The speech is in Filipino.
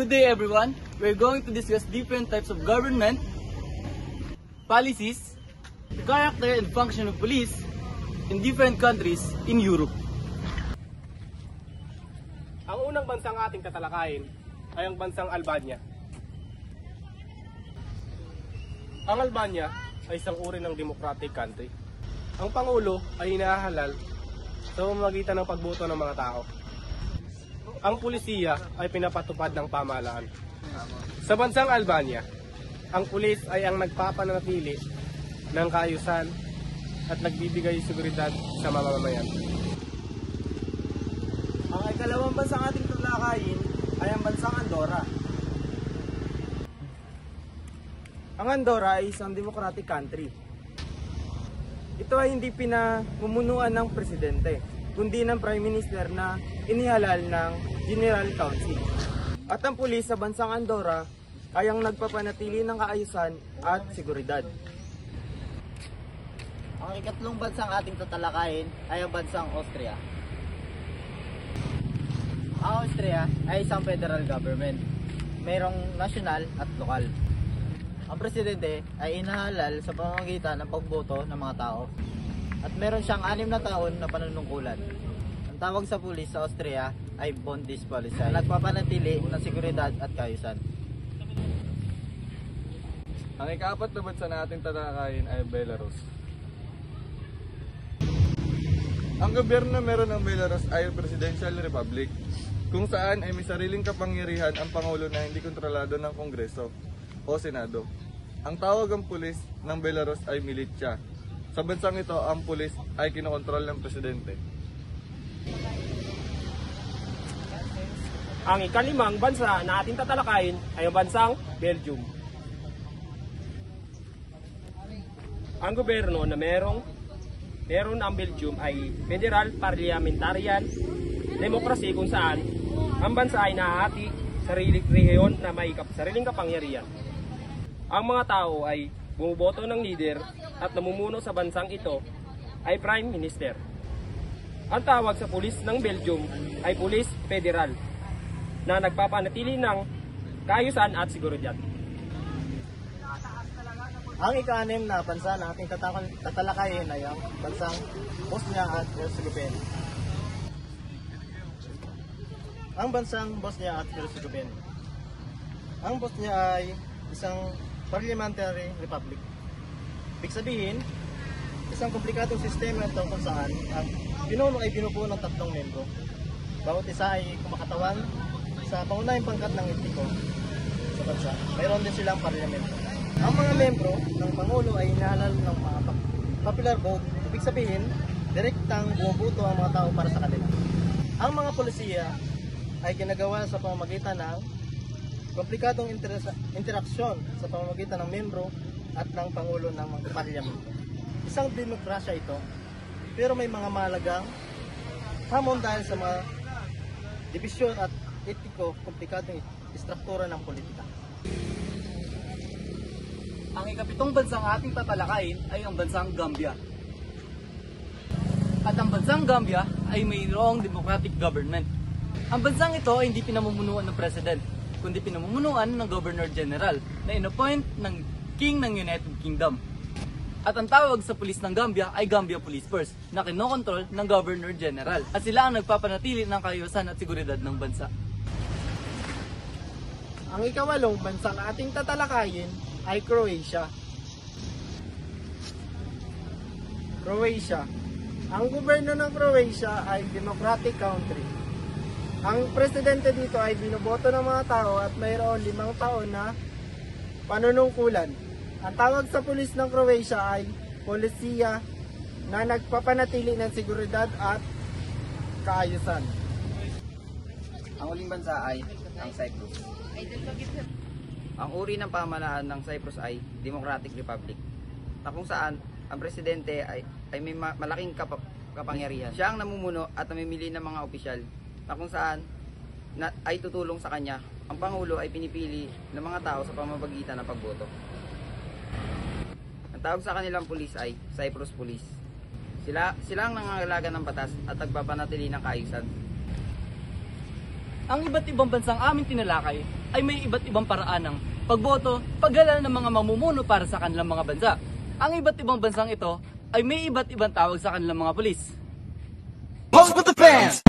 Good day everyone. We're going to discuss different types of government, policies, the character and function of police in different countries in Europe. Ang unang bansang ating tatalakayin ay ang bansang Albania. Ang Albania ay isang uri ng democratic country. Ang Pangulo ay hinahalal sa pamamagitan ng pagboto ng mga tao. Ang pulisiya ay pinapatupad ng pamahalaan. Sa bansang Albania, ang pulis ay ang nagpapanatili ng kaayusan at nagbibigay seguridad sa mamamayan. Ang ikalawang bansang ating tatalakayin ay ang bansang Andorra. Ang Andorra ay isang democratic country. Ito ay hindi pinamumunuan ng presidente, kundi ng prime minister na inihalal ng General Council. At ang pulis sa bansang Andorra ay ang nagpapanatili ng kaayusan at seguridad. Ang ikatlong bansang ating tatalakayin ay ang bansang Austria. Ang Austria ay isang federal government. Mayroong nasyonal at lokal. Ang presidente ay inahalal sa pamamagitan ng pagboto ng mga tao. At meron siyang 6 na taon na panunungkulan. Ang tawag sa pulis sa Austria ay Bundespolizei, nagpapanatili ng seguridad at kaayusan. Ang ika-4 na bansa na ating tatalakayin ay Belarus. Ang gobyerno meron ng Belarus ay Presidential Republic, kung saan ay may sariling kapangyarihan ang Pangulo na hindi kontrolado ng Kongreso o Senado. Ang tawag ng pulis ng Belarus ay militia. Sa bansang ito, ang pulis ay kinokontrol ng presidente. Ang ikalimang bansa na ating tatalakayin ay ang bansang Belgium. Ang gobyerno na meron ang Belgium ay federal parliamentarian democracy, kung saan ang bansa ay nahahati sa rehiyon na may sariling kapangyarihan. Ang mga tao ay bumuboto ng leader at namumuno sa bansang ito ay Prime Minister. Ang tawag sa pulis ng Belgium ay Pulis Federal na nagpapanatili ng kaayusan at seguridad. Ang ika-6 na bansa na ating tatalakayin ay ang bansang Bosnia at Herzegovina. Ang bansang Bosnia at Herzegovina. Ang Bosnia ay isang parliamentary republic. Ibig sabihin, isang komplikadong sistema ito kung saan ang pinuno ay binubuo ng 3 membro. Bawat isa ay kumakatawan sa pangunahing pangkat ng etiko sa bansa. Mayroon din silang parlamento. Ang mga membro ng Pangulo ay hinahalal ng mga popular vote. Ibig sabihin, direktang bumuboto ang mga tao para sa kanila. Ang mga polisiya ay ginagawa sa pamamagitan ng komplikadong interaksyon sa pamamagitan ng membro at ng Pangulo ng mga parlamento. Isang demokrasya ito, pero may mga mahalagang hamon dahil sa mga divisyon at etiko, komplikadong istruktura ng politika. Ang ika-7 bansang ating tatalakayin ay ang bansang Gambia. At ang bansang Gambia ay mayroong democratic government. Ang bansang ito ay hindi pinamumunuan ng president, kundi pinamumunuan ng Governor General na inappoint ng King ng United Kingdom. At ang tawag sa pulis ng Gambia ay Gambia Police Force na kinokontrol ng Governor General. At sila ang nagpapanatili ng kaayusan at seguridad ng bansa. Ang ika-8 bansang ating tatalakayin ay Croatia. Croatia. Ang gobyerno ng Croatia ay democratic country. Ang presidente dito ay binoboto ng mga tao at mayroon 5 taon na panunungkulan. Ang tawag sa pulis ng Croatia ay polisiya na nagpapanatili ng seguridad at kaayusan. Ang huling bansa ay ang Cyprus. Ang uri ng pamahalaan ng Cyprus ay Democratic Republic, na kung saan ang presidente ay may malaking kapangyarihan. Siya ang namumuno at namimili ng mga opisyal, na kung saan ay tutulong sa kanya. Ang Pangulo ay pinipili ng mga tao sa pamamagitan ng pagboto. Ang tawag sa kanilang pulis ay Cyprus Police. Sila ang nangangalaga ng batas at nagpapanatili ng kaayusan. Ang iba't ibang bansang aming tinalakay ay may iba't ibang paraan ng pagboto, paggalala ng mga mamumuno para sa kanilang mga bansa. Ang iba't ibang bansang ito ay may iba't ibang tawag sa kanilang mga pulis. Pose with the fans.